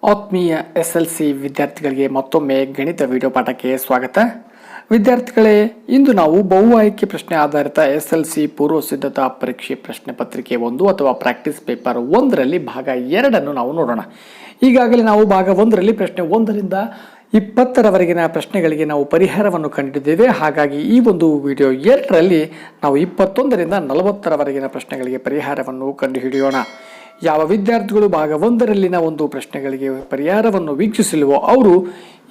ಆತ್ಮೀಯ SLC ವಿದ್ಯಾರ್ಥಿಗಳಿಗೆ ಮತ್ತೊಮ್ಮೆ ಗಣಿತ ವಿಡಿಯೋ ಪಾಠಕ್ಕೆ ಸ್ವಾಗತ. ವಿದ್ಯಾರ್ಥಿಗಳೇ, ಇಂದು ನಾವು ಬಹು ಆಯ್ಕೆ ಪ್ರಶ್ನೆ ಆಧಾರಿತ SLC ಪೂರ್ವ ಸಿದ್ಧತಾ ಪರೀಕ್ಷೆ ಪ್ರಶ್ನೆ ಪತ್ರಿಕೆ 1 ಅಥವಾ ಪ್ರಾಕ್ಟೀಸ್ ಪೇಪರ್ 1ರಲ್ಲಿ ಭಾಗ 2 ನಾವು ನೋಡೋಣ. ಈಗಾಗಲೇ ನಾವು ಭಾಗ 1ರಲ್ಲಿ ಪ್ರಶ್ನೆ 1ರಿಂದ 20ರವರೆಗಿನ ಪ್ರಶ್ನೆಗಳಿಗೆ ನಾವು ಪರಿಹಾರವನ್ನು ಕಂಡಿದ್ದೇವೆ. ಹಾಗಾಗಿ ಈ ಒಂದು ವಿಡಿಯೋ 2ರಲ್ಲಿ ನಾವು 21ರಿಂದ 40ರವರೆಗಿನ ಪ್ರಶ್ನೆಗಳಿಗೆ ಪರಿಹಾರವನ್ನು ಕಂಡುಹಿಡಿಯೋಣ. ಯಾವ ವಿದ್ಯಾರ್ಥಿಗಳು ಭಾಗ 1ರಲ್ಲಿನ ಒಂದು ಪ್ರಶ್ನೆಗಳಿಗೆ ಪರಿಹಾರವನ್ನು ವೀಕ್ಷಿಸಲಿವೋ ಅವರು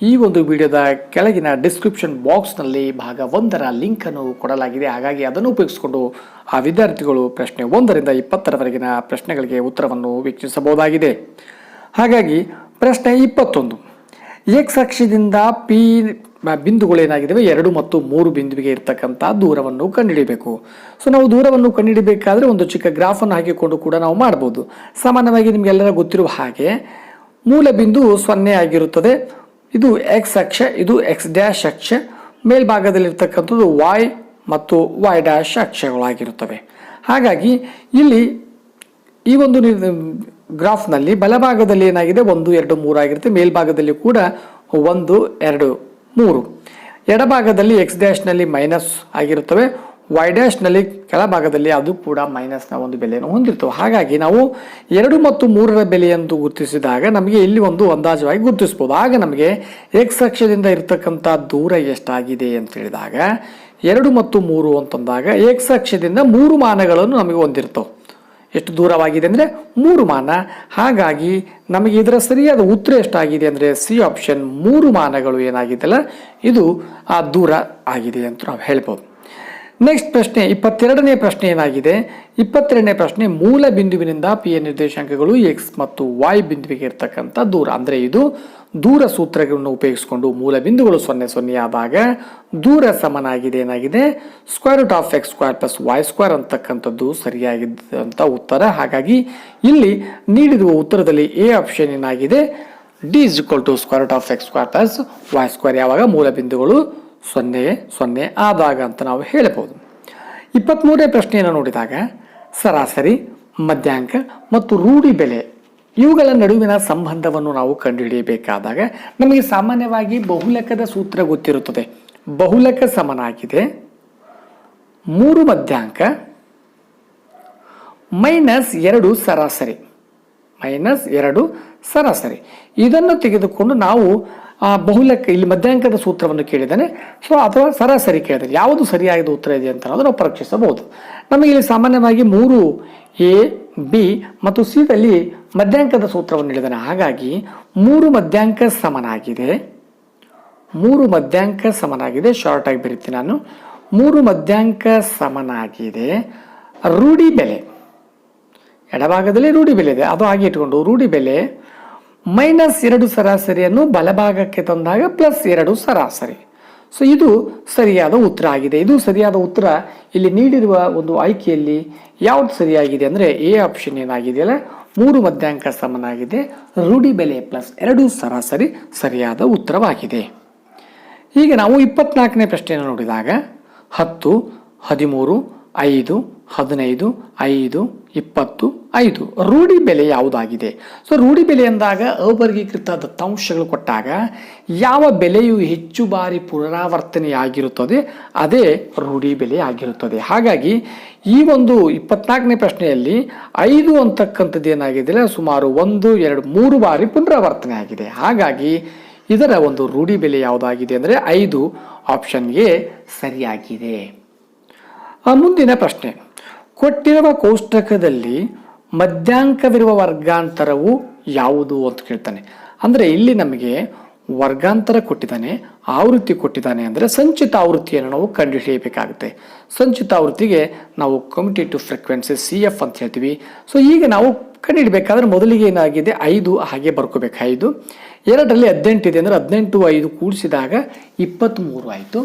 ಈ ಒಂದು ವಿಡಿಯೋದ ಕೆಳಗಿನ ಡಿಸ್ಕ್ರಿಪ್ಷನ್ ಬಾಕ್ಸ್ನಲ್ಲಿ ಭಾಗ 1ರ ಲಿಂಕನ್ನು ಕೊಡಲಾಗಿದೆ. ಹಾಗಾಗಿ ಅದನ್ನು ಉಪಯೋಗಿಸಿಕೊಂಡು ಆ ವಿದ್ಯಾರ್ಥಿಗಳು ಪ್ರಶ್ನೆ 1ರಿಂದ 20ರವರೆಗಿನ ಪ್ರಶ್ನೆಗಳಿಗೆ ಉತ್ತರವನ್ನು ವೀಕ್ಷಿಸಬಹುದಾಗಿದೆ. ಹಾಗಾಗಿ ಪ್ರಶ್ನೆ 21, ಎಕ್ಸ್ ಅಕ್ಷದಿಂದ ಪಿ ಬಿಂದುಗಳೇನಾಗಿದ್ದಾವೆ 2 ಮತ್ತು 3 ಬಿಂದುವಿಗೆ ಇರ್ತಕ್ಕಂಥ ದೂರವನ್ನು ಕಂಡುಹಿಡಿಯಬೇಕು. ಸೊ ನಾವು ದೂರವನ್ನು ಕಂಡುಹಿಡಿಯಬೇಕಾದ್ರೆ ಒಂದು ಚಿಕ್ಕ ಗ್ರಾಫನ್ನು ಹಾಕಿಕೊಂಡು ಕೂಡ ನಾವು ಮಾಡ್ಬೋದು. ಸಾಮಾನ್ಯವಾಗಿ ನಿಮಗೆಲ್ಲರ ಗೊತ್ತಿರುವ ಹಾಗೆ ಮೂಲ ಬಿಂದು 0 ಆಗಿರುತ್ತದೆ. ಇದು ಎಕ್ಸ್ ಅಕ್ಷ, ಇದು ಎಕ್ಸ್ ಡ್ಯಾಶ್ ಅಕ್ಷ, ಮೇಲ್ಭಾಗದಲ್ಲಿರ್ತಕ್ಕಂಥದ್ದು ವೈ ಮತ್ತು ವೈ ಡ್ಯಾಶ್ ಅಕ್ಷಗಳಾಗಿರುತ್ತವೆ. ಹಾಗಾಗಿ ಇಲ್ಲಿ ಈ ಒಂದು ಗ್ರಾಫ್ನಲ್ಲಿ ಬಲಭಾಗದಲ್ಲಿ ಏನಾಗಿದೆ 1, 2, 3 ಆಗಿರುತ್ತೆ. ಮೇಲ್ಭಾಗದಲ್ಲಿ ಕೂಡ 1, 2, 3. ಎಡಭಾಗದಲ್ಲಿ ಎಕ್ಸ್ ಡ್ಯಾಶ್ನಲ್ಲಿ ಮೈನಸ್ ಆಗಿರುತ್ತವೆ. ವೈ ಡ್ಯಾಶ್ನಲ್ಲಿ ಕೆಳಭಾಗದಲ್ಲಿ ಅದು ಕೂಡ ಮೈನಸ್ನ ಒಂದು ಬೆಲೆಯನ್ನು ಹೊಂದಿರ್ತವೆ. ಹಾಗಾಗಿ ನಾವು 2 ಮತ್ತು 3ರ ಬೆಲೆಯನ್ನು ಗುರುತಿಸಿದಾಗ ನಮಗೆ ಇಲ್ಲಿ ಒಂದು ಅಂದಾಜವಾಗಿ ಗುರುತಿಸ್ಬೋದು. ಆಗ ನಮಗೆ ಎಕ್ಸ್ ಅಕ್ಷದಿಂದ ಇರ್ತಕ್ಕಂಥ ದೂರ ಎಷ್ಟಾಗಿದೆ ಅಂತ ಹೇಳಿದಾಗ 2 ಮತ್ತು 3 ಅಂತಂದಾಗ ಎಕ್ಸ್ ಅಕ್ಷದಿಂದ 3 ಮಾನಗಳನ್ನು ನಮಗೆ ಹೊಂದಿರ್ತವೆ. ಎಷ್ಟು ದೂರವಾಗಿದೆ ಅಂದರೆ 3 ಮಾನ. ಹಾಗಾಗಿ ನಮಗೆ ಇದರ ಸರಿಯಾದ ಉತ್ತರ ಎಷ್ಟಾಗಿದೆ ಅಂದರೆ ಸಿ ಆಪ್ಷನ್ 3 ಮಾನಗಳು ಏನಾಗಿದೆಯಲ್ಲ ಇದು ಆ ದೂರ ಆಗಿದೆ ಅಂತ ನಾವು ಹೇಳ್ಬೋದು. ನೆಕ್ಸ್ಟ್ ಪ್ರಶ್ನೆ 22ನೇ ಪ್ರಶ್ನೆ ಏನಾಗಿದೆ. 22ನೇ ಪ್ರಶ್ನೆ ಮೂಲ ಬಿಂದುವಿನಿಂದ ಪಿ ನಿರ್ದೇಶಾಂಕಗಳು ಎಕ್ಸ್ ಮತ್ತು ವೈ ಬಿಂದುವಿಗೆ ಇರ್ತಕ್ಕಂಥ ದೂರ. ಅಂದರೆ ಇದು ದೂರ ಸೂತ್ರಗಳನ್ನು ಉಪಯೋಗಿಸಿಕೊಂಡು ಮೂಲ ಬಿಂದುಗಳು 0, 0 ಆದಾಗ ದೂರ ಸಮನಾಗಿದೆ ಏನಾಗಿದೆ √(x²+y² ಅಂತಕ್ಕಂಥದ್ದು ಸರಿಯಾಗಿದ್ದಂಥ ಉತ್ತರ. ಹಾಗಾಗಿ ಇಲ್ಲಿ ನೀಡಿರುವ ಉತ್ತರದಲ್ಲಿ ಎ ಆಪ್ಷನ್ ಏನಾಗಿದೆ D √(x²+y²) ಯಾವಾಗ ಮೂಲ ಬಿಂದುಗಳು 0, 0 ಆದಾಗ ಅಂತ ನಾವು ಹೇಳಬಹುದು. 23ನೇ ಪ್ರಶ್ನೆಯನ್ನು ನೋಡಿದಾಗ ಸರಾಸರಿ, ಮಧ್ಯಾಂಕ ಮತ್ತು ರೂಢಿ ಬೆಲೆ ಇವುಗಳ ನಡುವಿನ ಸಂಬಂಧವನ್ನು ನಾವು ಕಂಡುಹಿಡಿಯಬೇಕಾದಾಗ ನಮಗೆ ಸಾಮಾನ್ಯವಾಗಿ ಬಹುಲಕದ ಸೂತ್ರ ಗೊತ್ತಿರುತ್ತದೆ. ಬಹುಲಕ ಸಮನಾಗಿದೆ 3 ಮಧ್ಯಾಂಕ -2 ಸರಾಸರಿ, -2 ಸರಾಸರಿ. ಇದನ್ನು ತೆಗೆದುಕೊಂಡು ನಾವು ಬಹುಲಕ ಇಲ್ಲಿ ಮಧ್ಯಾಂಕದ ಸೂತ್ರವನ್ನು ಕೇಳಿದ್ದಾನೆ, ಸೊ ಅಥವಾ ಸರಾಸರಿ ಕೇಳಿದ್ದಾನೆ, ಯಾವುದು ಸರಿಯಾದ ಉತ್ತರ ಇದೆ ಅಂತ ನಾವು ಪರೀಕ್ಷಿಸಬಹುದು. ನಮಗೆ ಇಲ್ಲಿ ಸಾಮಾನ್ಯವಾಗಿ 3 A, B ಮತ್ತು C ದಲ್ಲಿ ಮಧ್ಯಾಂಕದ ಸೂತ್ರವನ್ನು ನೀಡಿದ್ದಾನೆ. ಹಾಗಾಗಿ 3 ಮಧ್ಯಾಂಕ ಸಮನಾಗಿದೆ, 3 ಮಧ್ಯಾಂಕ ಸಮನಾಗಿದೆ, ಶಾರ್ಟ್ ಆಗಿ ಬರೀತೀನಿ ನಾನು. 3 ಮಧ್ಯಾಂಕ ಸಮನಾಗಿದೆ ರೂಢಿ ಬೆಲೆ, ಎಡಭಾಗದಲ್ಲಿ ರೂಢಿ ಬೆಲೆ ಇದೆ, ಅದು ಹಾಗೆ ಇಟ್ಕೊಂಡು ರೂಢಿ ಬೆಲೆ -2 ಸರಾಸರಿಯನ್ನು ಬಲಭಾಗಕ್ಕೆ ತಂದಾಗ +2 ಸರಾಸರಿ. ಸೊ ಇದು ಸರಿಯಾದ ಉತ್ತರ ಆಗಿದೆ. ಇದು ಸರಿಯಾದ ಉತ್ತರ ಇಲ್ಲಿ ನೀಡಿರುವ ಒಂದು ಆಯ್ಕೆಯಲ್ಲಿ ಯಾವುದು ಸರಿಯಾಗಿದೆ ಅಂದರೆ ಎ ಆಪ್ಷನ್ ಏನಾಗಿದೆಯಲ್ಲ 3 ಮಧ್ಯಾಂಕ ಸಮನಾಗಿದೆ ರೂಢಿ ಬೆಲೆ +2 ಸರಾಸರಿ ಸರಿಯಾದ ಉತ್ತರವಾಗಿದೆ. ಈಗ ನಾವು 24ನೇ ಪ್ರಶ್ನೆಯನ್ನು ನೋಡಿದಾಗ 10, 13, 5, 15, 5, 20, 5 ರೂಢಿ ಬೆಲೆ ಯಾವುದಾಗಿದೆ. ಸೊ ರೂಢಿ ಬೆಲೆ ಎಂದಾಗ ಅವರ್ಗೀಕೃತ ದತ್ತಾಂಶಗಳು ಕೊಟ್ಟಾಗ ಯಾವ ಬೆಲೆಯು ಹೆಚ್ಚು ಬಾರಿ ಪುನರಾವರ್ತನೆಯಾಗಿರುತ್ತದೆ ಅದೇ ರೂಢಿ ಬೆಲೆ ಆಗಿರುತ್ತದೆ. ಹಾಗಾಗಿ ಈ ಒಂದು 24ನೇ ಪ್ರಶ್ನೆಯಲ್ಲಿ 5 ಅಂತಕ್ಕಂಥದ್ದು ಏನಾಗಿದೆ ಸುಮಾರು 1, 2, 3 ಬಾರಿ ಪುನರಾವರ್ತನೆ ಆಗಿದೆ. ಹಾಗಾಗಿ ಇದರ ಒಂದು ರೂಢಿ ಬೆಲೆ ಯಾವುದಾಗಿದೆ ಅಂದರೆ 5 ಆಪ್ಷನ್ ಎ ಸರಿಯಾಗಿದೆ. ಮುಂದಿನ ಪ್ರಶ್ನೆ, ಕೊಟ್ಟಿರುವ ಕೋಷ್ಟಕದಲ್ಲಿ ಮಧ್ಯಾಂಕವಿರುವ ವರ್ಗಾಂತರವು ಯಾವುದು ಅಂತ ಕೇಳ್ತಾನೆ. ಅಂದರೆ ಇಲ್ಲಿ ನಮಗೆ ವರ್ಗಾಂತರ ಕೊಟ್ಟಿದ್ದಾನೆ, ಆವೃತ್ತಿ ಕೊಟ್ಟಿದ್ದಾನೆ. ಅಂದರೆ ಸಂಚಿತ ಆವೃತ್ತಿಯನ್ನು ನಾವು ಕಂಡುಹಿಡಿಯಬೇಕಾಗುತ್ತೆ. ಸಂಚಿತ ಆವೃತ್ತಿಗೆ ನಾವು ಕಮ್ಯುಟೇಟಿವ್ ಫ್ರೀಕ್ವೆನ್ಸಿ CF ಅಂತ ಹೇಳ್ತೀವಿ. ಸೊ ಈಗ ನಾವು ಕಂಡುಹಿಡಬೇಕಾದ್ರೆ ಮೊದಲಿಗೆ ಏನಾಗಿದೆ 5 ಹಾಗೆ ಬರ್ಕೋಬೇಕು. 5 2ರಲ್ಲಿ 18 ಇದೆ ಅಂದರೆ 18, 5 ಕೂಡಿಸಿದಾಗ 23 ಆಯಿತು.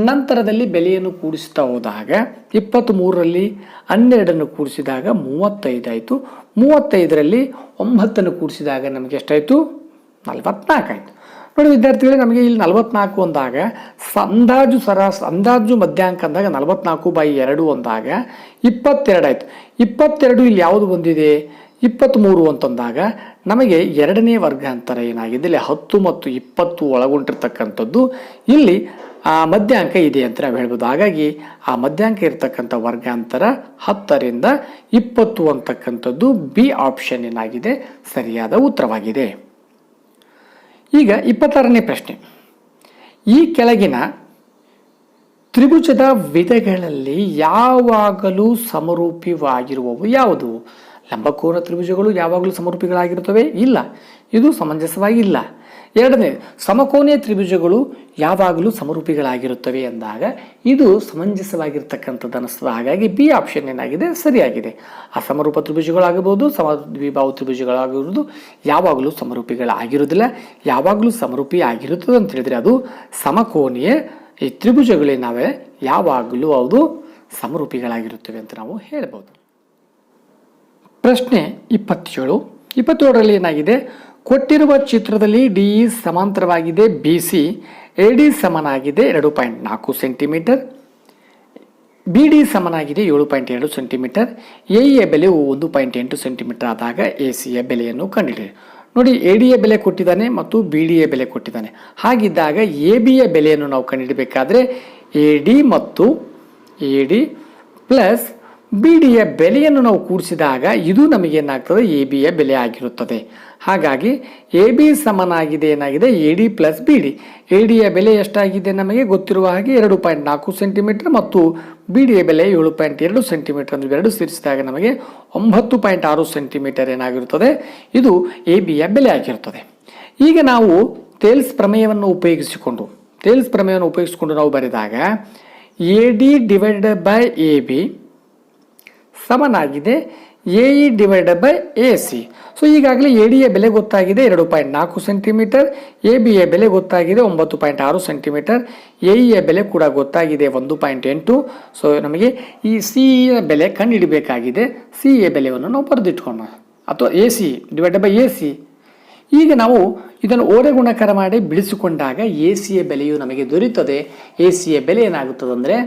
ನಂತರದಲ್ಲಿ ಬೆಲೆಯನ್ನು ಕೂಡಿಸ್ತಾ ಹೋದಾಗ 23ರಲ್ಲಿ 12 ಕೂಡಿಸಿದಾಗ 35 ಆಯಿತು. 35ರಲ್ಲಿ 9 ಕೂಡಿಸಿದಾಗ ನಮಗೆ ಎಷ್ಟಾಯಿತು 44 ಆಯಿತು. ನೋಡಿ ವಿದ್ಯಾರ್ಥಿಗಳೇ, ನಮಗೆ ಇಲ್ಲಿ 44 ಅಂದಾಗ ಅಂದಾಜು ಮಧ್ಯಾಂಕ ಅಂದಾಗ 44/2 ಅಂದಾಗ 22 ಆಯಿತು. 22 ಇಲ್ಲಿ ಯಾವುದು ಬಂದಿದೆ 23 ಅಂತಂದಾಗ ನಮಗೆ ಎರಡನೇ ವರ್ಗಾಂತರ ಏನಾಗಿದೆ ಇಲ್ಲಿ 10 ಮತ್ತು 20 ಒಳಗೊಂಡಿರ್ತಕ್ಕಂಥದ್ದು ಇಲ್ಲಿ ಆ ಮಧ್ಯಾಂಕ ಇದೆ ಅಂತ ನಾವು ಹೇಳ್ಬೋದು. ಹಾಗಾಗಿ ಆ ಮಧ್ಯಾಂಕ ಇರತಕ್ಕಂಥ ವರ್ಗಾಂತರ 10ರಿಂದ 20 ಅಂತಕ್ಕಂಥದ್ದು ಬಿ ಆಪ್ಷನ್ ಏನಾಗಿದೆ ಸರಿಯಾದ ಉತ್ತರವಾಗಿದೆ. ಈಗ 26ನೇ ಪ್ರಶ್ನೆ, ಈ ಕೆಳಗಿನ ತ್ರಿಭುಜದ ವಿಧಗಳಲ್ಲಿ ಯಾವಾಗಲೂ ಸಮರೂಪಿಯಾಗಿರುವವು ಯಾವುದು? ಲಂಬಕೋನ ತ್ರಿಭುಜಗಳು ಯಾವಾಗಲೂ ಸಮರೂಪಿಗಳಾಗಿರುತ್ತವೆ? ಇಲ್ಲ, ಇದು ಸಮಂಜಸವಾಗಿಲ್ಲ. ಎರಡನೇ, ಸಮಕೋನೀಯ ತ್ರಿಭುಜಗಳು ಯಾವಾಗಲೂ ಸಮರೂಪಿಗಳಾಗಿರುತ್ತವೆ ಎಂದಾಗ ಇದು ಸಮಂಜಸವಾಗಿರ್ತಕ್ಕಂಥದ್ದು ಅನ್ನಿಸ್ತದೆ. ಹಾಗಾಗಿ ಬಿ ಆಪ್ಷನ್ ಏನಾಗಿದೆ ಸರಿಯಾಗಿದೆ. ಅಸಮರೂಪ ತ್ರಿಭುಜಗಳಾಗಬಹುದು, ಸಮದ್ವಿಬಾಹು ತ್ರಿಭುಜಗಳಾಗಿರುವುದು ಯಾವಾಗಲೂ ಸಮರೂಪಿಗಳಾಗಿರುವುದಿಲ್ಲ. ಯಾವಾಗಲೂ ಸಮರೂಪಿ ಆಗಿರುತ್ತದೆ ಅಂತ ಹೇಳಿದ್ರೆ ಅದು ಸಮಕೋನೀಯ ಈ ತ್ರಿಭುಜಗಳೇನಾವೆ ಯಾವಾಗಲೂ ಅವು ಸಮರೂಪಿಗಳಾಗಿರುತ್ತವೆ ಅಂತ ನಾವು ಹೇಳ್ಬೋದು. ಪ್ರಶ್ನೆ 27ರಲ್ಲಿ ಏನಾಗಿದೆ, ಕೊಟ್ಟಿರುವ ಚಿತ್ರದಲ್ಲಿ ಡಿ ಸಮಾಂತರವಾಗಿದೆ BC, AD ಸಮನಾಗಿದೆ 2.4 ಸೆಂಟಿಮೀಟರ್, BD ಸಮನಾಗಿದೆ 7.2 ಸೆಂಟಿಮೀಟರ್, AEಯ ಬೆಲೆಯು 1.8 ಸೆಂಟಿಮೀಟರ್ ಆದಾಗ ACಯ ಬೆಲೆಯನ್ನು ಕಂಡುಹಿಡಿಯಿರಿ. ನೋಡಿ, ADಯ ಬೆಲೆ ಕೊಟ್ಟಿದ್ದಾನೆ ಮತ್ತು BDಯ ಬೆಲೆ ಕೊಟ್ಟಿದ್ದಾನೆ. ಹಾಗಿದ್ದಾಗ ABಯ ಬೆಲೆಯನ್ನು ನಾವು ಕಂಡುಹಿಡಬೇಕಾದ್ರೆ AD ಮತ್ತು AD ಪ್ಲಸ್ BDಯ ಬೆಲೆಯನ್ನು ನಾವು ಕೂಡಿಸಿದಾಗ ಇದು ನಮಗೇನಾಗ್ತದೆ ABಯ ಬೆಲೆ ಆಗಿರುತ್ತದೆ. ಹಾಗಾಗಿ AB ಸಮನಾಗಿದೆ ಏನಾಗಿದೆ AD ಪ್ಲಸ್ BD. ADಯ ಬೆಲೆ ಎಷ್ಟಾಗಿದೆ ನಮಗೆ ಗೊತ್ತಿರುವ ಹಾಗೆ 2.4 ಸೆಂಟಿಮೀಟರ್ ಮತ್ತು BDಯ ಬೆಲೆ 7.2 ಸೆಂಟಿಮೀಟರ್ ಅಂದರೆ ಎರಡು ಸೇರಿಸಿದಾಗ ನಮಗೆ 9.6 ಸೆಂಟಿಮೀಟರ್ ಏನಾಗಿರುತ್ತದೆ, ಇದು ABಯ ಬೆಲೆ ಆಗಿರುತ್ತದೆ. ಈಗ ನಾವು ತೇಲ್ಸ್ ಪ್ರಮೇಯವನ್ನು ಉಪಯೋಗಿಸಿಕೊಂಡು ನಾವು ಬರೆದಾಗ AD ಡಿವೈಡೆಡ್ ಬೈ AB ಸಮನಾಗಿದೆ AE divided by AC. So ಈಗಾಗಲೇ ADಯ ಬೆಲೆ ಗೊತ್ತಾಗಿದೆ 2.4 ಸೆಂಟಿಮೀಟರ್, ABಯ ಬೆಲೆ ಗೊತ್ತಾಗಿದೆ 9.6 ಸೆಂಟಿಮೀಟರ್, AEಯ ಬೆಲೆ ಕೂಡ ಗೊತ್ತಾಗಿದೆ 1.8. ಸೊ ನಮಗೆ ಈ CEಯ ಬೆಲೆ ಕಂಡುಹಿಡಬೇಕಾಗಿದೆ. CEಯ ಬೆಲೆಯನ್ನು ನಾವು ಬರೆದಿಟ್ಕೊಳ್ಳೋಣ, ಅಥವಾ AC ಡಿವೈಡೆಡ್ ಬೈ AC. ಈಗ ನಾವು ಇದನ್ನು ಓರೆ ಗುಣಾಕಾರ ಮಾಡಿ ಬಿಡಿಸಿಕೊಂಡಾಗ ACಯ ಬೆಲೆಯು ನಮಗೆ ದೊರೆಯುತ್ತದೆ. ACಯ ಬೆಲೆ ಏನಾಗುತ್ತದೆ ಅಂದರೆ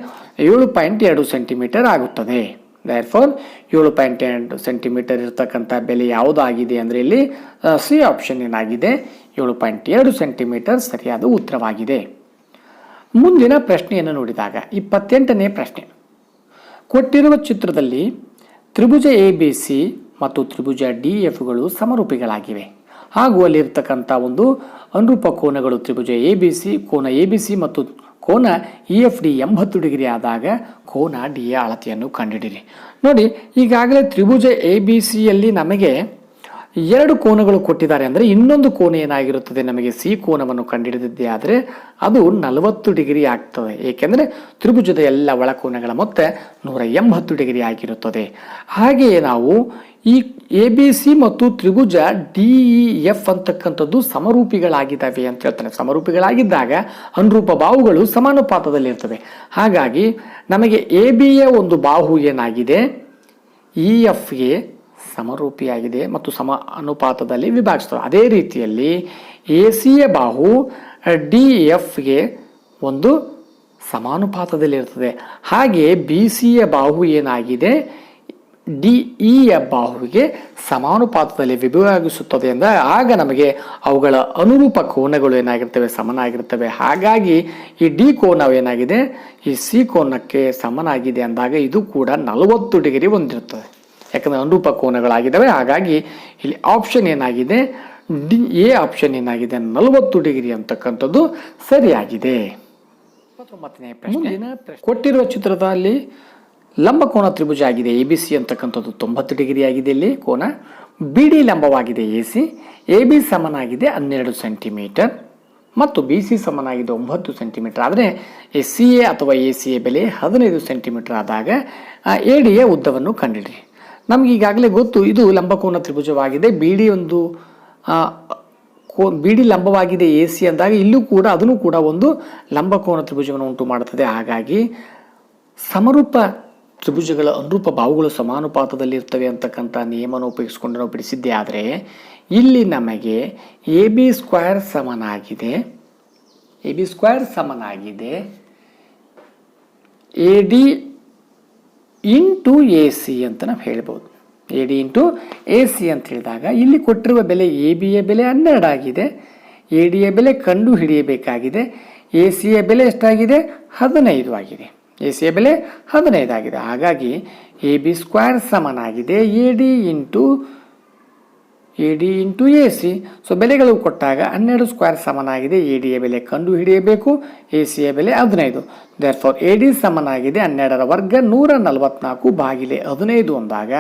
7.2 ಸೆಂಟಿಮೀಟರ್ ಆಗುತ್ತದೆ. ದೇರ್ಫೋರ್ 7.8 ಸೆಂಟಿಮೀಟರ್ ಇರತಕ್ಕಂಥ ಬೆಲೆ ಯಾವುದಾಗಿದೆ ಅಂದರೆ ಇಲ್ಲಿ ಸಿ ಆಪ್ಷನ್ ಏನಾಗಿದೆ 7.2 ಸೆಂಟಿಮೀಟರ್ ಸರಿಯಾದ ಉತ್ತರವಾಗಿದೆ. ಮುಂದಿನ ಪ್ರಶ್ನೆಯನ್ನು ನೋಡಿದಾಗ 28ನೇ ಪ್ರಶ್ನೆ, ಕೊಟ್ಟಿರುವ ಚಿತ್ರದಲ್ಲಿ ತ್ರಿಭುಜ ABC ಮತ್ತು ತ್ರಿಭುಜ DFಗಳು ಸಮರೂಪಿಗಳಾಗಿವೆ ಹಾಗೂ ಅಲ್ಲಿರ್ತಕ್ಕಂಥ ಒಂದು ಅನುರೂಪ ಕೋನಗಳು ತ್ರಿಭುಜ ABC, ಕೋನ ABC ಮತ್ತು ಕೋನ EFD 80 ಡಿಗ್ರಿ ಆದಾಗ ಕೋನ ಡಿಯ ಅಳತೆಯನ್ನು ಕಂಡುಹಿಡಿಯಿರಿ. ನೋಡಿ, ಈಗಾಗಲೇ ತ್ರಿಭುಜ ABCಯಲ್ಲಿ ನಮಗೆ 2 ಕೋನಗಳು ಕೊಟ್ಟಿದ್ದಾರೆ. ಅಂದರೆ ಇನ್ನೊಂದು ಕೋನ ಏನಾಗಿರುತ್ತದೆ, ನಮಗೆ ಸಿ ಕೋನವನ್ನು ಕಂಡುಹಿಡಿದಿದ್ದೇ ಆದರೆ ಅದು 40 ಡಿಗ್ರಿ ಆಗ್ತದೆ. ಏಕೆಂದರೆ ತ್ರಿಭುಜದ ಎಲ್ಲ ಒಳಕೋನಗಳ ಮೊತ್ತ 180 ಡಿಗ್ರಿ ಆಗಿರುತ್ತದೆ. ಹಾಗೆಯೇ ನಾವು ಈ ABC ಮತ್ತು ತ್ರಿಭುಜ DEF ಅಂತಕ್ಕಂಥದ್ದು ಸಮರೂಪಿಗಳಾಗಿದ್ದಾವೆ ಅಂತ ಹೇಳ್ತಾರೆ. ಸಮರೂಪಿಗಳಾಗಿದ್ದಾಗ ಅನುರೂಪ ಬಾಹುಗಳು ಸಮಾನುಪಾತದಲ್ಲಿ ಇರ್ತವೆ. ಹಾಗಾಗಿ ನಮಗೆ ABಯ ಒಂದು ಬಾಹು ಏನಾಗಿದೆ EFಗೆ ಸಮರೂಪಿಯಾಗಿದೆ ಮತ್ತು ಸಮ ಅನುಪಾತದಲ್ಲಿ ವಿಭಾಗಿಸ್ತವೆ. ಅದೇ ರೀತಿಯಲ್ಲಿ ACಯ ಬಾಹು DFಗೆ ಒಂದು ಸಮಾನುಪಾತದಲ್ಲಿ ಇರ್ತದೆ. ಹಾಗೆ BCಯ ಬಾಹು ಏನಾಗಿದೆ DEಯ ಬಾಹುವಿಗೆ ಸಮಾನುಪಾತದಲ್ಲಿ ವಿಭಾಗಿಸುತ್ತದೆ ಎಂದ ಆಗ ನಮಗೆ ಅವುಗಳ ಅನುರೂಪ ಕೋನಗಳು ಏನಾಗಿರ್ತವೆ ಸಮನಾಗಿರ್ತವೆ. ಹಾಗಾಗಿ ಈ D ಕೋನವೇನಾಗಿದೆ ಈ C ಕೋನಕ್ಕೆ ಸಮನಾಗಿದೆ ಅಂದಾಗ ಇದು ಕೂಡ 40 ಡಿಗ್ರಿ ಹೊಂದಿರುತ್ತದೆ. ಯಾಕಂದರೆ ಅನುರೂಪ ಕೋನಗಳಾಗಿದ್ದಾವೆ. ಹಾಗಾಗಿ ಇಲ್ಲಿ ಆಪ್ಷನ್ ಏನಾಗಿದೆ A ಆಪ್ಷನ್ ಏನಾಗಿದೆ 40 ಡಿಗ್ರಿ ಅಂತಕ್ಕಂಥದ್ದು ಸರಿಯಾಗಿದೆ. 29ನೇ ಪ್ರಶ್ನೆ, ಕೊಟ್ಟಿರುವ ಚಿತ್ರದಲ್ಲಿ ಲಂಬಕೋನ ತ್ರಿಭುಜ ಆಗಿದೆ ABC ಅಂತಕ್ಕಂಥದ್ದು 90 ಡಿಗ್ರಿ ಆಗಿದೆ. ಇಲ್ಲಿ ಕೋನ BD ಲಂಬವಾಗಿದೆ AC, AB ಸಮನಾಗಿದೆ 12 ಸೆಂಟಿಮೀಟರ್ ಮತ್ತು BC ಸಮನಾಗಿದೆ 9 ಸೆಂಟಿಮೀಟರ್. ಆದರೆ CA ಅಥವಾ ACಯ ಬೆಲೆ 15 ಸೆಂಟಿಮೀಟರ್ ಆದಾಗ ADಯ ಉದ್ದವನ್ನು ಕಂಡುಹಿಡಿಯಿರಿ. ನಮ್ಗೆ ಈಗಾಗಲೇ ಗೊತ್ತು ಇದು ಲಂಬಕೋನ ತ್ರಿಭುಜವಾಗಿದೆ. BD ಲಂಬವಾಗಿದೆ AC ಅಂದಾಗ ಇಲ್ಲೂ ಕೂಡ ಅದನ್ನು ಕೂಡ ಒಂದು ಲಂಬಕೋನ ತ್ರಿಭುಜವನ್ನು ಉಂಟು ಮಾಡುತ್ತದೆ. ಹಾಗಾಗಿ ಸಮರೂಪ ತ್ರಿಭುಜಗಳ ಅನುರೂಪ ಬಾಹುಗಳು ಸಮಾನುಪಾತದಲ್ಲಿ ಇರ್ತವೆ ಅಂತಕ್ಕಂಥ ನಿಯಮವನ್ನು ಉಪಯೋಗಿಸಿಕೊಂಡು ನಾವು ಬಿಡಿಸಿದ್ದೇ ಆದರೆ ಇಲ್ಲಿ ನಮಗೆ AB ಸ್ಕ್ವೇರ್ ಸಮನಾಗಿದೆ AD ಇಂಟು AC ಅಂತ ನಾವು ಹೇಳ್ಬೋದು. A D into A C ಅಂತ ಹೇಳಿದಾಗ ಇಲ್ಲಿ ಕೊಟ್ಟಿರುವ ಬೆಲೆ ಎ ಬಿಯ ಬೆಲೆ 12 ಆಗಿದೆ. ಎ ಡಿಯ ಬೆಲೆ ಕಂಡು ಹಿಡಿಯಬೇಕಾಗಿದೆ. ಎ ಸಿಯ ಬೆಲೆ ಎಷ್ಟಾಗಿದೆ? 15 ಆಗಿದೆ. ಎ ಸಿಯ ಬೆಲೆ 15 ಆಗಿದೆ. ಹಾಗಾಗಿ ಎ ಬಿ ಸ್ಕ್ವೇರ್ ಸಮನಾಗಿದೆ A D into A C. So ಬೆಲೆಗಳು ಕೊಟ್ಟಾಗ 12 ಸ್ಕ್ವೇರ್ ಸಮನಾಗಿದೆ. ಎ ಡಿಯ ಬೆಲೆ ಕಂಡು ಹಿಡಿಯಬೇಕು. ಎ ಸಿಯ ಬೆಲೆ 15. ದೇರ್ಫೋರ್ ಎ ಡಿ ಸಮನಾಗಿದೆ 12ರ ವರ್ಗ 144 ಭಾಗಿಲೆ 15 ಅಂದಾಗ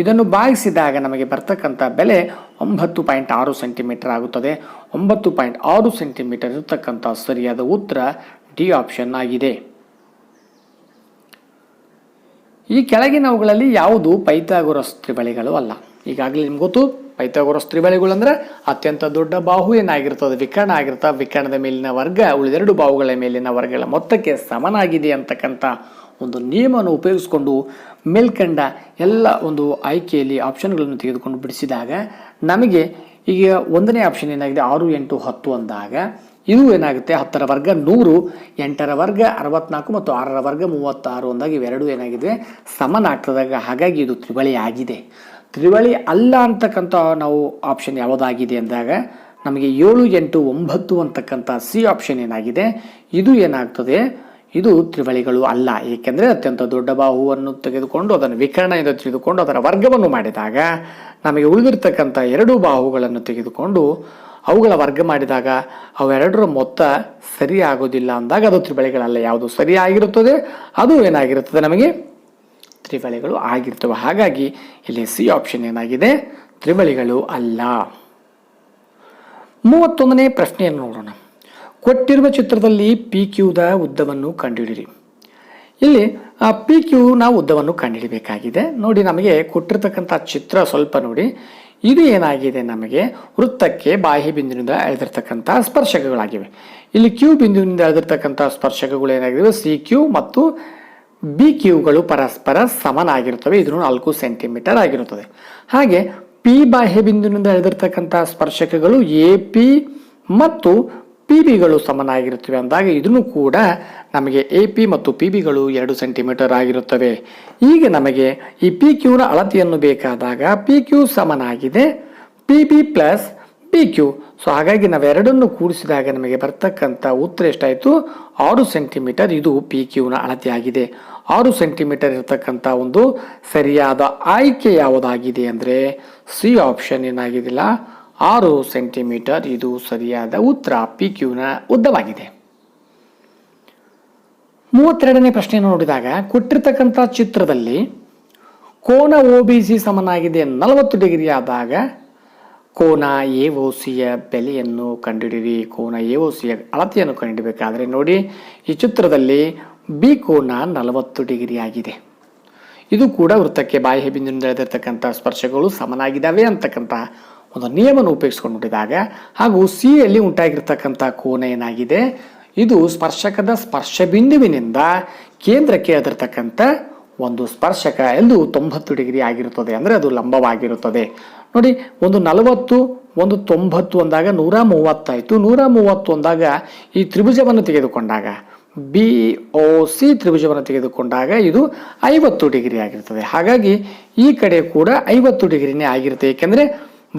ಇದನ್ನು ಭಾಗಿಸಿದಾಗ ನಮಗೆ ಬರ್ತಕ್ಕಂಥ ಬೆಲೆ 9.6 ಸೆಂಟಿಮೀಟರ್ ಆಗುತ್ತದೆ. 9.6 ಸೆಂಟಿಮೀಟರ್ ಇರತಕ್ಕಂಥ ಸರಿಯಾದ ಉತ್ತರ ಡಿ ಆಪ್ಷನ್ ಆಗಿದೆ. ಈ ಕೆಳಗಿನವುಗಳಲ್ಲಿ ಯಾವುದು ಪೈಥಾಗೊರಸ್ ತ್ರಿಬಳಿಗಳು ಅಲ್ಲ? ಈಗಾಗಲೇ ನಿಮ್ಗೆ ಗೊತ್ತು, ಪೈಥಾಗೊರಸ್ ತ್ರಿಬಳಿಗಳು ಅಂದ್ರೆ ಅತ್ಯಂತ ದೊಡ್ಡ ಬಾಹು ಏನಾಗಿರ್ತದೆ? ವಿಕರ್ಣ ಆಗಿರ್ತದೆ. ವಿಕರ್ಣದ ಮೇಲಿನ ವರ್ಗ ಉಳಿದೆರಡು ಬಾಹುಗಳ ಮೇಲಿನ ವರ್ಗಗಳ ಮೊತ್ತಕ್ಕೆ ಸಮನಾಗಿದೆ ಅಂತಕ್ಕಂಥ ಒಂದು ನಿಯಮವನ್ನು ಉಪಯೋಗಿಸಿಕೊಂಡು ಮೇಲ್ಕಂಡ ಎಲ್ಲ ಒಂದು ಆಯ್ಕೆಯಲ್ಲಿ ಆಪ್ಷನ್ಗಳನ್ನು ತೆಗೆದುಕೊಂಡು ಬಿಡಿಸಿದಾಗ ನಮಗೆ ಈಗ ಒಂದನೇ ಆಪ್ಷನ್ ಏನಾಗಿದೆ? 6, 8, 10 ಅಂದಾಗ ಇದು ಏನಾಗುತ್ತೆ? 10ರ ವರ್ಗ 100, 8ರ ವರ್ಗ 64 ಮತ್ತು 6ರ ವರ್ಗ 36 ಅಂದಾಗ ಇವೆರಡು ಏನಾಗಿದೆ? ಸಮನಾಗ್ತದಾಗ. ಹಾಗಾಗಿ ಇದು ತ್ರಿಬಳಿ ಆಗಿದೆ. ತ್ರಿಬಳಿ ಅಲ್ಲ ಅಂತಕ್ಕಂಥ ನಾವು ಆಪ್ಷನ್ ಯಾವುದಾಗಿದೆ ಅಂದಾಗ ನಮಗೆ 7, 8, 9 ಅಂತಕ್ಕಂಥ ಸಿ ಆಪ್ಷನ್ ಏನಾಗಿದೆ? ಇದು ಏನಾಗ್ತದೆ? ಇದು ತ್ರಿಬಳಿಗಳು ಅಲ್ಲ. ಏಕೆಂದರೆ ಅತ್ಯಂತ ದೊಡ್ಡ ಬಾಹುವನ್ನು ತೆಗೆದುಕೊಂಡು ಅದನ್ನು ವಿಕರ್ಣ ಎಂದು ತೆಗೆದುಕೊಂಡು ಅದರ ವರ್ಗವನ್ನು ಮಾಡಿದಾಗ ನಮಗೆ ಉಳಿದಿರ್ತಕ್ಕಂಥ 2 ಬಾಹುಗಳನ್ನು ತೆಗೆದುಕೊಂಡು ಅವುಗಳ ವರ್ಗ ಮಾಡಿದಾಗ ಅವೆರಡರ ಮೊತ್ತ ಸರಿ ಆಗೋದಿಲ್ಲ ಅಂದಾಗ ಅದು ತ್ರಿಬಳಿಗಳಲ್ಲ. ಯಾವುದು ಸರಿಯಾಗಿರುತ್ತದೆ ಅದು ಏನಾಗಿರುತ್ತದೆ? ನಮಗೆ ತ್ರಿಬಳಿಗಳು ಆಗಿರ್ತವೆ. ಹಾಗಾಗಿ ಇಲ್ಲಿ ಸಿ ಆಪ್ಷನ್ ಏನಾಗಿದೆ? ತ್ರಿಬಳಿಗಳು ಅಲ್ಲ. 31ನೇ ಪ್ರಶ್ನೆಯನ್ನು ನೋಡೋಣ. ಕೊಟ್ಟಿರುವ ಚಿತ್ರದಲ್ಲಿ ಪಿ ಕ್ಯೂದ ಉದ್ದವನ್ನು ಕಂಡುಹಿಡಿಯಿರಿ. ಇಲ್ಲಿ ಪಿ ಕ್ಯೂನ ಉದ್ದವನ್ನು ಕಂಡುಹಿಡಿಯಬೇಕಾಗಿದೆ. ನೋಡಿ, ನಮಗೆ ಕೊಟ್ಟಿರ್ತಕ್ಕಂಥ ಚಿತ್ರ ಸ್ವಲ್ಪ ನೋಡಿ. ಇದು ಏನಾಗಿದೆ? ನಮಗೆ ವೃತ್ತಕ್ಕೆ ಬಾಹ್ಯ ಬಿಂದುವಿನಿಂದ ಎಳೆದಿರ್ತಕ್ಕಂಥ ಸ್ಪರ್ಶಕಗಳಾಗಿವೆ. ಇಲ್ಲಿ ಕ್ಯೂ ಬಿಂದುವಿನಿಂದ ಎಳೆದಿರ್ತಕ್ಕಂಥ ಸ್ಪರ್ಶಕಗಳು ಏನಾಗಿವೆ? ಸಿ ಕ್ಯೂ ಮತ್ತು ಬಿ ಕ್ಯೂಗಳು ಪರಸ್ಪರ ಸಮನಾಗಿರುತ್ತವೆ. ಇದು 4 ಸೆಂಟಿಮೀಟರ್ ಆಗಿರುತ್ತದೆ. ಹಾಗೆ ಪಿ ಬಾಹ್ಯ ಬಿಂದುವಿನಿಂದ ಎಳೆದಿರ್ತಕ್ಕಂಥ ಸ್ಪರ್ಶಕಗಳು ಎ ಪಿ ಮತ್ತು ಪಿ ಬಿಗಳು ಸಮನಾಗಿರುತ್ತವೆ ಅಂದಾಗ ಇದನ್ನು ಕೂಡ ನಮಗೆ ಎ ಪಿ ಮತ್ತು ಪಿ ಬಿಗಳು 2 ಸೆಂಟಿಮೀಟರ್ ಆಗಿರುತ್ತವೆ. ಈಗ ನಮಗೆ ಈ ಪಿ ಕ್ಯೂನ ಅಳತೆಯನ್ನು ಬೇಕಾದಾಗ ಪಿ ಕ್ಯೂ ಸಮನಾಗಿದೆ P B plus P Q. So ಹಾಗಾಗಿ ನಾವೆರಡನ್ನು ಕೂಡಿಸಿದಾಗ ನಮಗೆ ಬರ್ತಕ್ಕಂಥ ಉತ್ತರ ಎಷ್ಟಾಯಿತು? 6 ಸೆಂಟಿಮೀಟರ್. ಇದು ಪಿ ಕ್ಯೂನ ಅಳತೆ ಆಗಿದೆ. 6 ಸೆಂಟಿಮೀಟರ್ ಇರತಕ್ಕಂಥ ಒಂದು ಸರಿಯಾದ ಆಯ್ಕೆ ಯಾವುದಾಗಿದೆ ಅಂದರೆ ಸಿ ಆಪ್ಷನ್ ಏನಾಗಿದಿಲ್ಲ, 6 ಸೆಂಟಿಮೀಟರ್. ಇದು ಸರಿಯಾದ ಉತ್ತರ, ಪಿ ಕ್ಯೂನ ಉದ್ದವಾಗಿದೆ. 32ನೇ ಪ್ರಶ್ನೆಯನ್ನು ನೋಡಿದಾಗ ಕೊಟ್ಟಿರ್ತಕ್ಕಂಥ ಚಿತ್ರದಲ್ಲಿ ಕೋನ ಒ ಬಿ ಸಿ ಸಮನಾಗಿದೆ 40 ಡಿಗ್ರಿ ಆದಾಗ ಕೋನ ಎ ಒ ಸಿಯ ಬೆಲೆಯನ್ನು ಕಂಡುಹಿಡಿಯಿರಿ. ಕೋನ ಎ ಒ ಸಿಯ ಅಳತೆಯನ್ನು ಕಂಡುಹಿಡಬೇಕಾದ್ರೆ ನೋಡಿ, ಈ ಚಿತ್ರದಲ್ಲಿ ಬಿ ಕೋನ 40 ಡಿಗ್ರಿ ಆಗಿದೆ. ಇದು ಕೂಡ ವೃತ್ತಕ್ಕೆ ಬಾಹ್ಯ ಬಿಂದುವಿನಿಂದ ಎಳೆದಿರ್ತಕ್ಕಂಥ ಸ್ಪರ್ಶಗಳು ಸಮನಾಗಿದ್ದಾವೆ ಅಂತಕ್ಕಂಥ ಒಂದು ನಿಯಮವನ್ನು ಉಪಯೋಗಿಸ್ಕೊಂಡು ನೋಡಿದಾಗ ಹಾಗೂ ಸಿ ಯಲ್ಲಿ ಉಂಟಾಗಿರ್ತಕ್ಕಂಥ ಕೋನ ಏನಾಗಿದೆ? ಇದು ಸ್ಪರ್ಶಕದ ಸ್ಪರ್ಶ ಬಿಂದುವಿನಿಂದ ಕೇಂದ್ರಕ್ಕೆ ಎಳೆದಿರ್ತಕ್ಕಂಥ ಒಂದು ಸ್ಪರ್ಶಕ ಎಂದು 90 ಡಿಗ್ರಿ ಆಗಿರುತ್ತದೆ. ಅಂದರೆ ಅದು ಲಂಬವಾಗಿರುತ್ತದೆ. ನೋಡಿ, ಒಂದು 40 ಒಂದು 90 ಅಂದಾಗ 130 ಆಯಿತು. 130 ಅಂದಾಗ ಈ ತ್ರಿಭುಜವನ್ನು ತೆಗೆದುಕೊಂಡಾಗ ಬಿ ಒ ಸಿ ತ್ರಿಭುಜವನ್ನು ತೆಗೆದುಕೊಂಡಾಗ ಇದು 50 ಡಿಗ್ರಿ ಆಗಿರ್ತದೆ. ಹಾಗಾಗಿ ಈ ಕಡೆ ಕೂಡ 50 ಡಿಗ್ರಿನೇ ಆಗಿರುತ್ತೆ. ಏಕೆಂದರೆ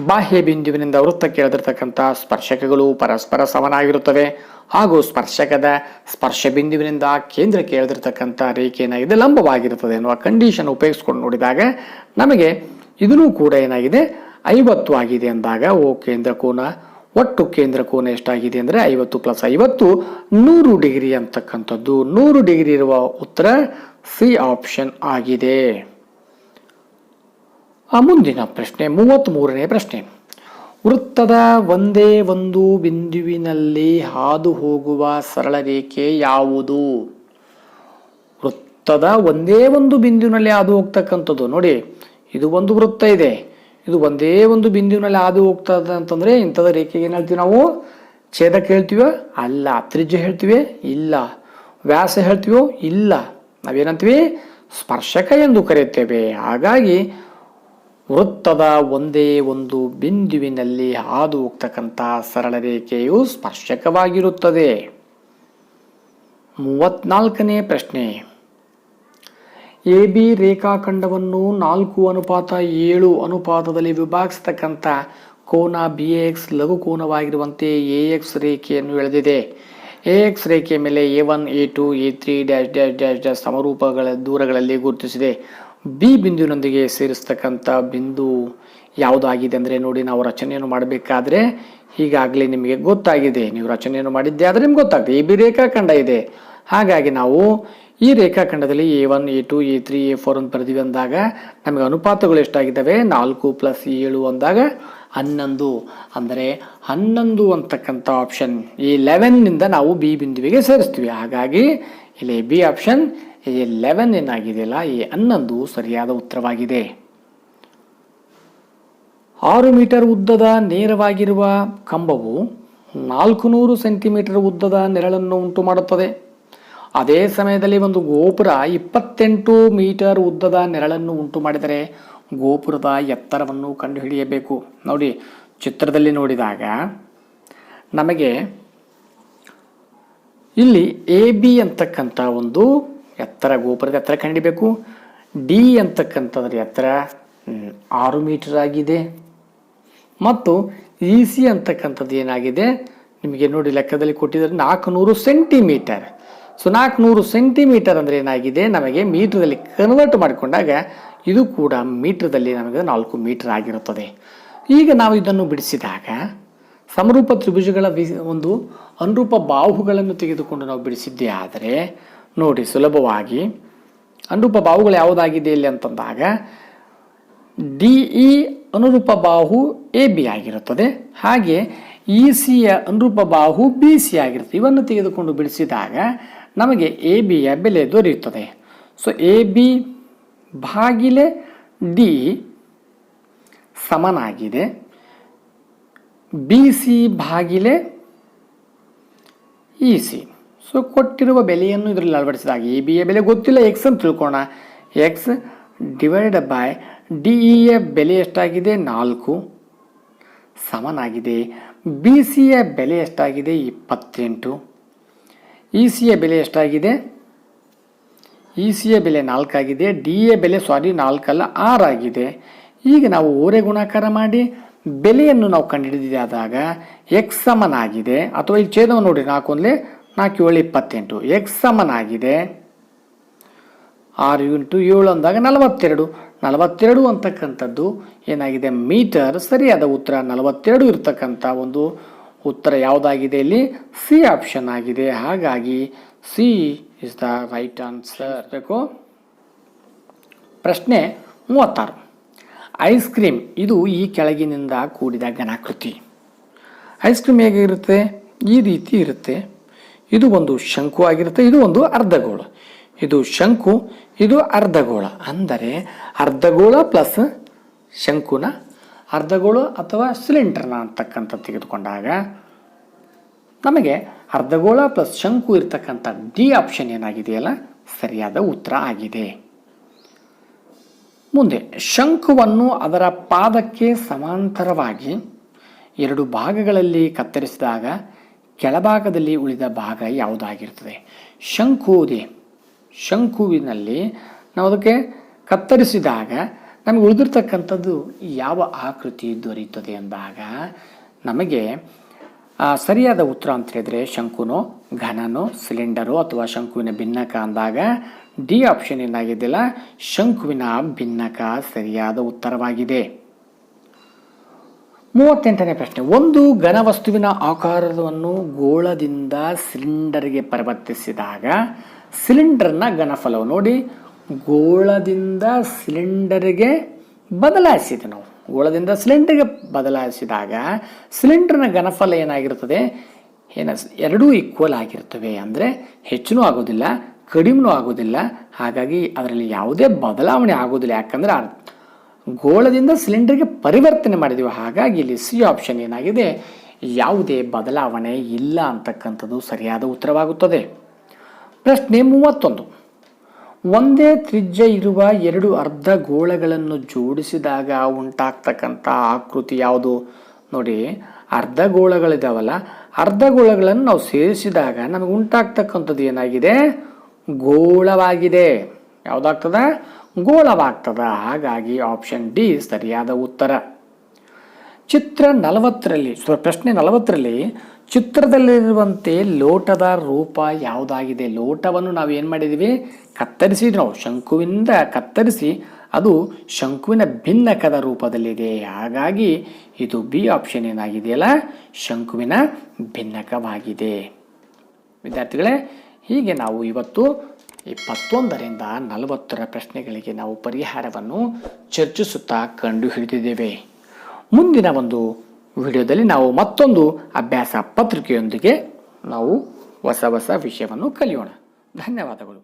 ಬಾಹ್ಯ ಬಿಂದುವಿನಿಂದ ವೃತ್ತಕ್ಕೆ ಎಳೆದಿರ್ತಕ್ಕಂಥ ಸ್ಪರ್ಶಕಗಳು ಪರಸ್ಪರ ಸಮನಾಗಿರುತ್ತವೆ ಹಾಗೂ ಸ್ಪರ್ಶಕದ ಸ್ಪರ್ಶ ಬಿಂದುವಿನಿಂದ ಕೇಂದ್ರಕ್ಕೆ ಎಳೆದಿರ್ತಕ್ಕಂಥ ರೇಖೆ ಏನಾಗಿದೆ? ಲಂಬವಾಗಿರುತ್ತದೆ ಎನ್ನುವ ಕಂಡೀಷನ್ ಉಪಯೋಗಿಸ್ಕೊಂಡು ನೋಡಿದಾಗ ನಮಗೆ ಇದನ್ನು ಕೂಡ ಏನಾಗಿದೆ? 50 ಆಗಿದೆ ಅಂದಾಗ ಓ ಕೇಂದ್ರ ಕೋನ, ಒಟ್ಟು ಕೇಂದ್ರ ಕೋನ ಎಷ್ಟಾಗಿದೆ ಅಂದರೆ 50 + 50 100 ಡಿಗ್ರಿ ಅಂತಕ್ಕಂಥದ್ದು. 100 ಡಿಗ್ರಿ ಇರುವ ಉತ್ತರ ಸಿ ಆಪ್ಷನ್ ಆಗಿದೆ. ಮುಂದಿನ ಪ್ರಶ್ನೆ 33ನೇ ಪ್ರಶ್ನೆ. ವೃತ್ತದ ಒಂದೇ ಒಂದು ಬಿಂದುವಿನಲ್ಲಿ ಹಾದು ಹೋಗುವ ಸರಳ ರೇಖೆ ಯಾವುದು? ವೃತ್ತದ ಒಂದೇ ಒಂದು ಬಿಂದುವಿನಲ್ಲಿ ಹಾದು ಹೋಗ್ತಕ್ಕಂಥದ್ದು. ನೋಡಿ, ಇದು ಒಂದು ವೃತ್ತ ಇದೆ, ಇದು ಒಂದೇ ಒಂದು ಬಿಂದುವಿನಲ್ಲಿ ಹಾದು ಹೋಗ್ತದೆ ಅಂತಂದ್ರೆ ಇಂಥದ ರೇಖೆಗೆ ಏನು ಹೇಳ್ತೀವಿ ನಾವು? ಛೇದಕ ಹೇಳ್ತೀವ? ಅಲ್ಲ. ತ್ರಿಜ್ಯ ಹೇಳ್ತೀವಿ? ಇಲ್ಲ. ವ್ಯಾಸ ಹೇಳ್ತೀವೋ? ಇಲ್ಲ. ನಾವೇನಂತೀವಿ? ಸ್ಪರ್ಶಕ ಎಂದು ಕರೆಯುತ್ತೇವೆ. ಹಾಗಾಗಿ ವೃತ್ತದ ಒಂದೇ ಒಂದು ಬಿಂದುವಿನಲ್ಲಿ ಹಾದು ಹೋಗ್ತಕ್ಕಂಥ ಸರಳ ರೇಖೆಯು ಸ್ಪರ್ಶಕವಾಗಿರುತ್ತದೆ. 34ನೇ ಪ್ರಶ್ನೆ. ಎ ಬಿ ರೇಖಾಖಂಡವನ್ನು 4:7 ಅನುಪಾತದಲ್ಲಿ ವಿಭಾಗಿಸತಕ್ಕಂಥ ಕೋನ ಬಿ ಎಕ್ಸ್ ಲಘು ಕೋನವಾಗಿರುವಂತೆ ಎ ಎಕ್ಸ್ ರೇಖೆಯನ್ನು ಎಳೆದಿದೆ. ಎ ಎಕ್ಸ್ ರೇಖೆಯ ಮೇಲೆ A1 A2 A3 dash dash dash dash ಸಮರೂಪಗಳ ದೂರಗಳಲ್ಲಿ ಗುರುತಿಸಿದೆ. ಬಿ ಬಿಂದುವಿನೊಂದಿಗೆ ಸೇರಿಸ್ತಕ್ಕಂಥ ಬಿಂದು ಯಾವುದಾಗಿದೆ ಅಂದರೆ ನೋಡಿ, ನಾವು ರಚನೆಯನ್ನು ಮಾಡಬೇಕಾದ್ರೆ ಈಗಾಗಲೇ ನಿಮಗೆ ಗೊತ್ತಾಗಿದೆ. ನೀವು ರಚನೆಯನ್ನು ಮಾಡಿದ್ದೆ ಆದರೆ ನಿಮ್ಗೆ ಗೊತ್ತಾಗ್ತದೆ ಎ ಬಿ ರೇಖಾಖಂಡ ಇದೆ. ಹಾಗಾಗಿ ನಾವು ಈ ರೇಖಾಖಂಡದಲ್ಲಿ A1 A2 A3 A4 ಅಂತ ಬರೆದಿವಿ ಅಂದಾಗ ನಮಗೆ ಅನುಪಾತಗಳು ಎಷ್ಟಾಗಿದ್ದಾವೆ? 4 + 7 ಅಂದಾಗ 11. ಅಂದರೆ 11 ಅಂತಕ್ಕಂಥ ಆಪ್ಷನ್ 11ನಿಂದ ನಾವು ಬಿ ಬಿಂದುವಿಗೆ ಸೇರಿಸ್ತೀವಿ. ಹಾಗಾಗಿ ಇಲ್ಲಿ ಬಿ ಆಪ್ಷನ್ 11 ಏನಾಗಿದೆಯಲ್ಲ, 11 ಸರಿಯಾದ ಉತ್ತರವಾಗಿದೆ. 6 ಮೀಟರ್ ಉದ್ದದ ನೇರವಾಗಿರುವ ಕಂಬವು 400 ಸೆಂಟಿಮೀಟರ್ ಉದ್ದದ ನೆರಳನ್ನು ಉಂಟು ಮಾಡುತ್ತದೆ. ಅದೇ ಸಮಯದಲ್ಲಿ ಒಂದು ಗೋಪುರ 28 ಮೀಟರ್ ಉದ್ದದ ನೆರಳನ್ನು ಉಂಟು ಮಾಡಿದರೆ ಗೋಪುರದ ಎತ್ತರವನ್ನು ಕಂಡುಹಿಡಿಯಬೇಕು. ನೋಡಿ, ಚಿತ್ರದಲ್ಲಿ ನೋಡಿದಾಗ ನಮಗೆ ಇಲ್ಲಿ ಎ ಬಿ ಅಂತಕ್ಕಂಥ ಒಂದು ಎತ್ತರ, ಗೋಪುರದ ಎತ್ತರ ಕಂಡುಹಿಡಿಯಬೇಕು. ಡಿ ಅಂತಕ್ಕಂಥದ್ರ ಎತ್ತರ 6 ಮೀಟರ್ ಆಗಿದೆ ಮತ್ತು ಇ ಸಿ ಅಂತಕ್ಕಂಥದ್ದು ಏನಾಗಿದೆ ನಿಮಗೆ ನೋಡಿ ಲೆಕ್ಕದಲ್ಲಿ ಕೊಟ್ಟಿದ್ದಾರೆ 400 ಸೆಂಟಿಮೀಟರ್. ಸೊ 400 ಸೆಂಟಿಮೀಟರ್ ಅಂದರೆ ಏನಾಗಿದೆ, ನಮಗೆ ಮೀಟರ್ದಲ್ಲಿ ಕನ್ವರ್ಟ್ ಮಾಡಿಕೊಂಡಾಗ ಇದು ಕೂಡ ಮೀಟರ್ದಲ್ಲಿ ನಮಗೆ 4 ಮೀಟರ್ ಆಗಿರುತ್ತದೆ. ಈಗ ನಾವು ಇದನ್ನು ಬಿಡಿಸಿದಾಗ ಸಮರೂಪ ತ್ರಿಭುಜಗಳ ಒಂದು ಅನುರೂಪ ಬಾಹುಗಳನ್ನು ತೆಗೆದುಕೊಂಡು ನಾವು ಬಿಡಿಸಿದ್ದೇ ಆದರೆ ನೋಡಿ ಸುಲಭವಾಗಿ ಅನುರೂಪ ಬಾಹುಗಳು ಯಾವುದಾಗಿದೆ ಇಲ್ಲಿ ಅಂತಂದಾಗ ಡಿ ಇ ಅನುರೂಪ ಬಾಹು ಎ ಬಿ ಆಗಿರುತ್ತದೆ. ಹಾಗೆ ಇ ಸಿಯ ಅನುರೂಪ ಬಾಹು ಬಿ ಸಿ ಆಗಿರುತ್ತೆ. ಇವನ್ನು ತೆಗೆದುಕೊಂಡು ಬಿಡಿಸಿದಾಗ ನಮಗೆ ಎ ಬಿಯ ಬೆಲೆ ದೊರೆಯುತ್ತದೆ. ಸೊ ಎ ಬಿ ಭಾಗಿಲೆ ಡಿ ಸಮನಾಗಿದೆ ಬಿ ಸಿ ಭಾಗಿಲೆ ಇ ಸಿ. ಸೊ ಕೊಟ್ಟಿರುವ ಬೆಲೆಯನ್ನು ಇದರಲ್ಲಿ ಅಳವಡಿಸಿದಾಗ ಎ ಬಿಯ ಬೆಲೆ ಗೊತ್ತಿಲ್ಲ, ಎಕ್ಸ್ ಅಂತ ತಿಳ್ಕೋಣ. ಎಕ್ಸ್ ಡಿವೈಡೆಡ್ ಬೈ ಡಿ ಇಯ ಬೆಲೆ ಎಷ್ಟಾಗಿದೆ? 4 ಸಮನಾಗಿದೆ. ಬಿ ಸಿಯ ಬೆಲೆ ಎಷ್ಟಾಗಿದೆ? 28. ಇ ಸಿಯ ಬೆಲೆ ಎಷ್ಟಾಗಿದೆ? ಇ ಸಿಯ ಬೆಲೆ 4 ಆಗಿದೆ. ಡಿ ಯ ಬೆಲೆ 4 ಅಲ್ಲ 6 ಆಗಿದೆ. ಈಗ ನಾವು ಓರೆ ಗುಣಾಕಾರ ಮಾಡಿ ಬೆಲೆಯನ್ನು ನಾವು ಕಂಡುಹಿಡಿದಾದಾಗ ಎಕ್ಸ್ ಸಮನಾಗಿದೆ, ಅಥವಾ ಇಲ್ಲಿ ಛೇದವನ್ನು ನೋಡಿ 4 × 4 = 28. ಎಕ್ಸ್ ಸಮನಾಗಿದೆ 6 × 7 ಅಂದಾಗ 42. 42 ಅಂತಕ್ಕಂಥದ್ದು ಏನಾಗಿದೆ ಮೀಟರ್. ಸರಿಯಾದ ಉತ್ತರ 42 ಇರ್ತಕ್ಕಂಥ ಒಂದು ಉತ್ತರ ಯಾವುದಾಗಿದೆ ಇಲ್ಲಿ? ಸಿ ಆಪ್ಷನ್ ಆಗಿದೆ. ಹಾಗಾಗಿ C is the right answer. ಬೇಕು ಪ್ರಶ್ನೆ 36. ಐಸ್ ಕ್ರೀಮ್ ಇದು ಈ ಕೆಳಗಿನಿಂದ ಕೂಡಿದ ಘನಾಕೃತಿ. ಐಸ್ ಕ್ರೀಮ್ ಹೇಗೆ ಇರುತ್ತೆ? ಈ ರೀತಿ ಇರುತ್ತೆ. ಇದು ಒಂದು ಶಂಕು ಆಗಿರುತ್ತೆ, ಇದು ಒಂದು ಅರ್ಧಗೋಳ. ಇದು ಶಂಕು, ಇದು ಅರ್ಧಗೋಳ. ಅಂದರೆ ಅರ್ಧಗೋಳ ಪ್ಲಸ್ ಶಂಕುನ ಅರ್ಧಗೋಳ ಅಥವಾ ಸಿಲಿಂಡರ್ನ ಅಂತಕ್ಕಂಥ ತೆಗೆದುಕೊಂಡಾಗ ನಮಗೆ ಅರ್ಧಗೋಳ ಪ್ಲಸ್ ಶಂಕು ಇರ್ತಕ್ಕಂಥ ಡಿ ಆಪ್ಷನ್ ಏನಾಗಿದೆಯಲ್ಲ ಸರಿಯಾದ ಉತ್ತರ ಆಗಿದೆ. ಮುಂದೆ ಶಂಕುವನ್ನು ಅದರ ಪಾದಕ್ಕೆ ಸಮಾಂತರವಾಗಿ 2 ಭಾಗಗಳಲ್ಲಿ ಕತ್ತರಿಸಿದಾಗ ಕೆಳಭಾಗದಲ್ಲಿ ಉಳಿದ ಭಾಗ ಯಾವುದಾಗಿರ್ತದೆ? ಶಂಕು ಇದೆ. ಶಂಕುವಿನಲ್ಲಿ ನಾವು ಅದಕ್ಕೆ ಕತ್ತರಿಸಿದಾಗ ನಮಗೆ ಉಳಿದಿರ್ತಕ್ಕಂಥದ್ದು ಯಾವ ಆಕೃತಿ ದೊರೆಯುತ್ತದೆ ಅಂದಾಗ ನಮಗೆ ಸರಿಯಾದ ಉತ್ತರ ಅಂತ ಹೇಳಿದರೆ ಶಂಕುನೋ ಘನನೋ ಸಿಲಿಂಡರೋ ಅಥವಾ ಶಂಕುವಿನ ಭಿನ್ನಕ ಅಂದಾಗ ಡಿ ಆಪ್ಷನ್ ಏನಾಗಿದೆಯಲ್ಲ ಶಂಕುವಿನ ಭಿನ್ನಕ ಸರಿಯಾದ ಉತ್ತರವಾಗಿದೆ. 38ನೇ ಪ್ರಶ್ನೆ. ಒಂದು ಘನವಸ್ತುವಿನ ಆಕಾರವನ್ನು ಗೋಳದಿಂದ ಸಿಲಿಂಡರ್ಗೆ ಪರಿವರ್ತಿಸಿದಾಗ ಸಿಲಿಂಡರ್ನ ಘನಫಲವು ನೋಡಿ ಗೋಳದಿಂದ ಸಿಲಿಂಡರ್ಗೆ ಬದಲಾಯಿಸಿದೆ. ನಾವು ಗೋಳದಿಂದ ಸಿಲಿಂಡರ್ಗೆ ಬದಲಾಯಿಸಿದಾಗ ಸಿಲಿಂಡರ್ನ ಘನಫಲ ಏನಾಗಿರುತ್ತದೆ? ಎರಡೂ ಈಕ್ವಲ್ ಆಗಿರ್ತವೆ. ಅಂದರೆ ಹೆಚ್ಚೂ ಆಗೋದಿಲ್ಲ, ಕಡಿಮೆನೂ ಆಗೋದಿಲ್ಲ. ಹಾಗಾಗಿ ಅದರಲ್ಲಿ ಯಾವುದೇ ಬದಲಾವಣೆ ಆಗೋದಿಲ್ಲ. ಯಾಕಂದರೆ ಗೋಳದಿಂದ ಸಿಲಿಂಡರ್ಗೆ ಪರಿವರ್ತನೆ ಮಾಡಿದ್ದೀವಿ. ಹಾಗಾಗಿ ಇಲ್ಲಿ ಸಿ ಆಪ್ಷನ್ ಏನಾಗಿದೆ, ಯಾವುದೇ ಬದಲಾವಣೆ ಇಲ್ಲ ಅಂತಕ್ಕಂಥದ್ದು ಸರಿಯಾದ ಉತ್ತರವಾಗುತ್ತದೆ. ಪ್ರಶ್ನೆ 31. ಒಂದೇ ತ್ರಿಜ್ಯ ಇರುವ 2 ಅರ್ಧ ಗೋಳಗಳನ್ನು ಜೋಡಿಸಿದಾಗ ಉಂಟಾಗ್ತಕ್ಕಂಥ ಆಕೃತಿ ಯಾವುದು? ನೋಡಿ, ಅರ್ಧ ಗೋಳಗಳಿದಾವಲ್ಲ, ಅರ್ಧ ಗೋಳಗಳನ್ನು ನಾವು ಸೇರಿಸಿದಾಗ ನಮಗೆ ಉಂಟಾಗ್ತಕ್ಕಂಥದ್ದು ಏನಾಗಿದೆ? ಗೋಳವಾಗಿದೆ. ಯಾವುದಾಗ್ತದ? ಗೋಳವಾಗ್ತದ. ಹಾಗಾಗಿ ಆಪ್ಷನ್ ಡಿ ಸರಿಯಾದ ಉತ್ತರ. ಚಿತ್ರ 40ರಲ್ಲಿ ಪ್ರಶ್ನೆ 40ರಲ್ಲಿ ಚಿತ್ರದಲ್ಲಿರುವಂತೆ ಲೋಟದ ರೂಪ ಯಾವುದಾಗಿದೆ? ಲೋಟವನ್ನು ನಾವು ಏನು ಮಾಡಿದ್ದೀವಿ? ಕತ್ತರಿಸಿದ್ವಿ. ನಾವು ಶಂಕುವಿಂದ ಕತ್ತರಿಸಿ ಅದು ಶಂಕುವಿನ ಭಿನ್ನಕದ ರೂಪದಲ್ಲಿದೆ. ಹಾಗಾಗಿ ಇದು ಬಿ ಆಪ್ಷನ್ ಏನಾಗಿದೆಯಲ್ಲ, ಶಂಕುವಿನ ಭಿನ್ನಕವಾಗಿದೆ. ವಿದ್ಯಾರ್ಥಿಗಳೇ, ಹೀಗೆ ನಾವು ಇವತ್ತು 21ರಿಂದ 40ರ ಪ್ರಶ್ನೆಗಳಿಗೆ ನಾವು ಪರಿಹಾರವನ್ನು ಚರ್ಚಿಸುತ್ತಾ ಕಂಡುಹಿಡಿದಿದ್ದೇವೆ. ಮುಂದಿನ ಒಂದು ವಿಡಿಯೋದಲ್ಲಿ ನಾವು ಮತ್ತೊಂದು ಅಭ್ಯಾಸ ಪತ್ರಿಕೆಯೊಂದಿಗೆ ನಾವು ಹೊಸ ವಿಷಯವನ್ನು ಕಲಿಯೋಣ. ಧನ್ಯವಾದಗಳು.